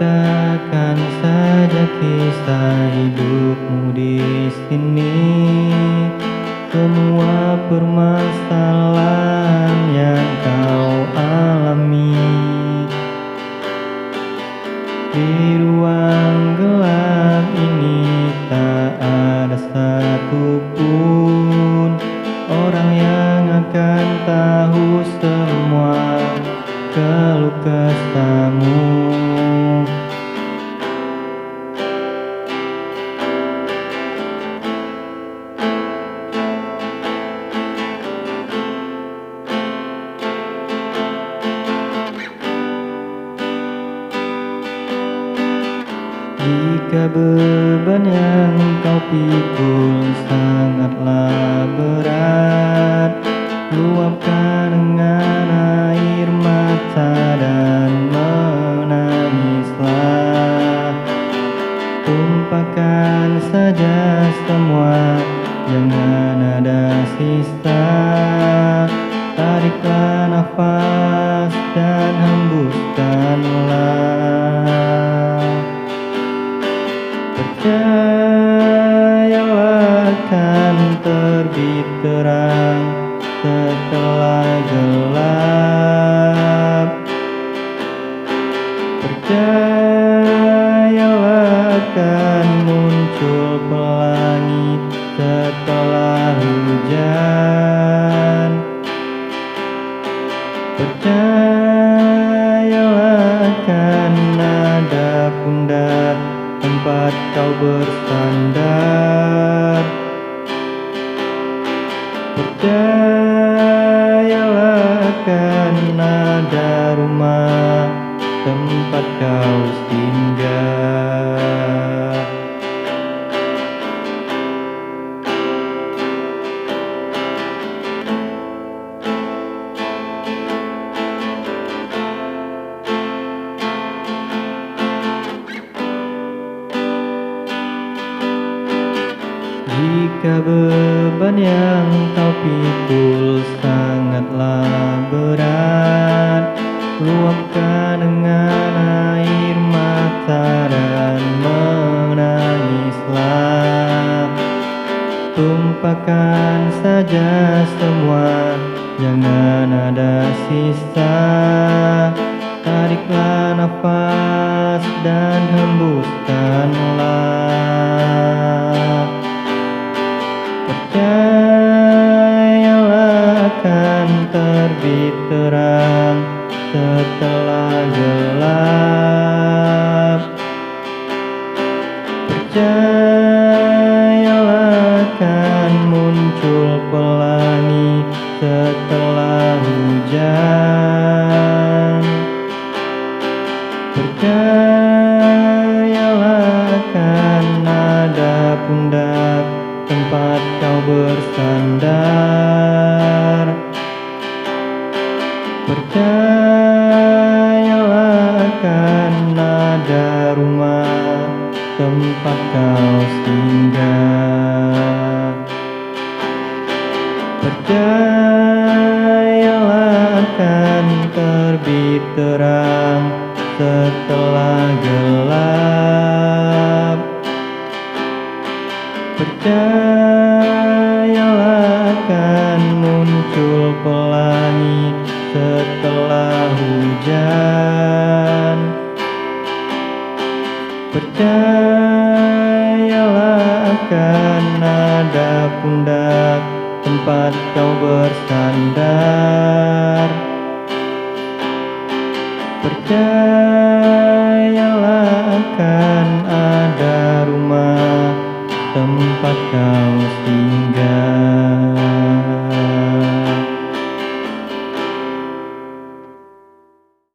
Ceritakan saja kisah hidupmu di sini, semua permasalahan yang kau alami. Di ruang gelap ini tak ada satupun orang yang akan tahu semua keluh kesahmu. Jika beban yang kau pikul sangatlah berat, luapkan dengan air mata dan menangislah. Tumpahkan saja semua, jangan ada sisa. Tariklah nafas dan hembuskanlah. Percayalah akan terbit terang setelah gelap. Percayalah akan muncul pelangi setelah hujan. Percayalah akan ada pundak tempat kau bersandar. Percayalah akan ada rumah tempat kau singgah. Jika beban yang kau pikul sangatlah berat, luapkan dengan air mata dan menangislah. Tumpahkan saja semua, jangan ada sisa. Tariklah nafas dan hembuskanlah. Percayalah akan terbit terang setelah gelap. Percayalah akan muncul pelangi setelah hujan. Percayalah akan ada pundak tempat kau bersandar. Percayalah akan ada rumah tempat kau singgah. Percayalah akan terbit terang setelah gelap. Percayalah akan muncul pelangi setelah hujan. Percayalah akan ada pundak tempat kau bersandar. Percayalah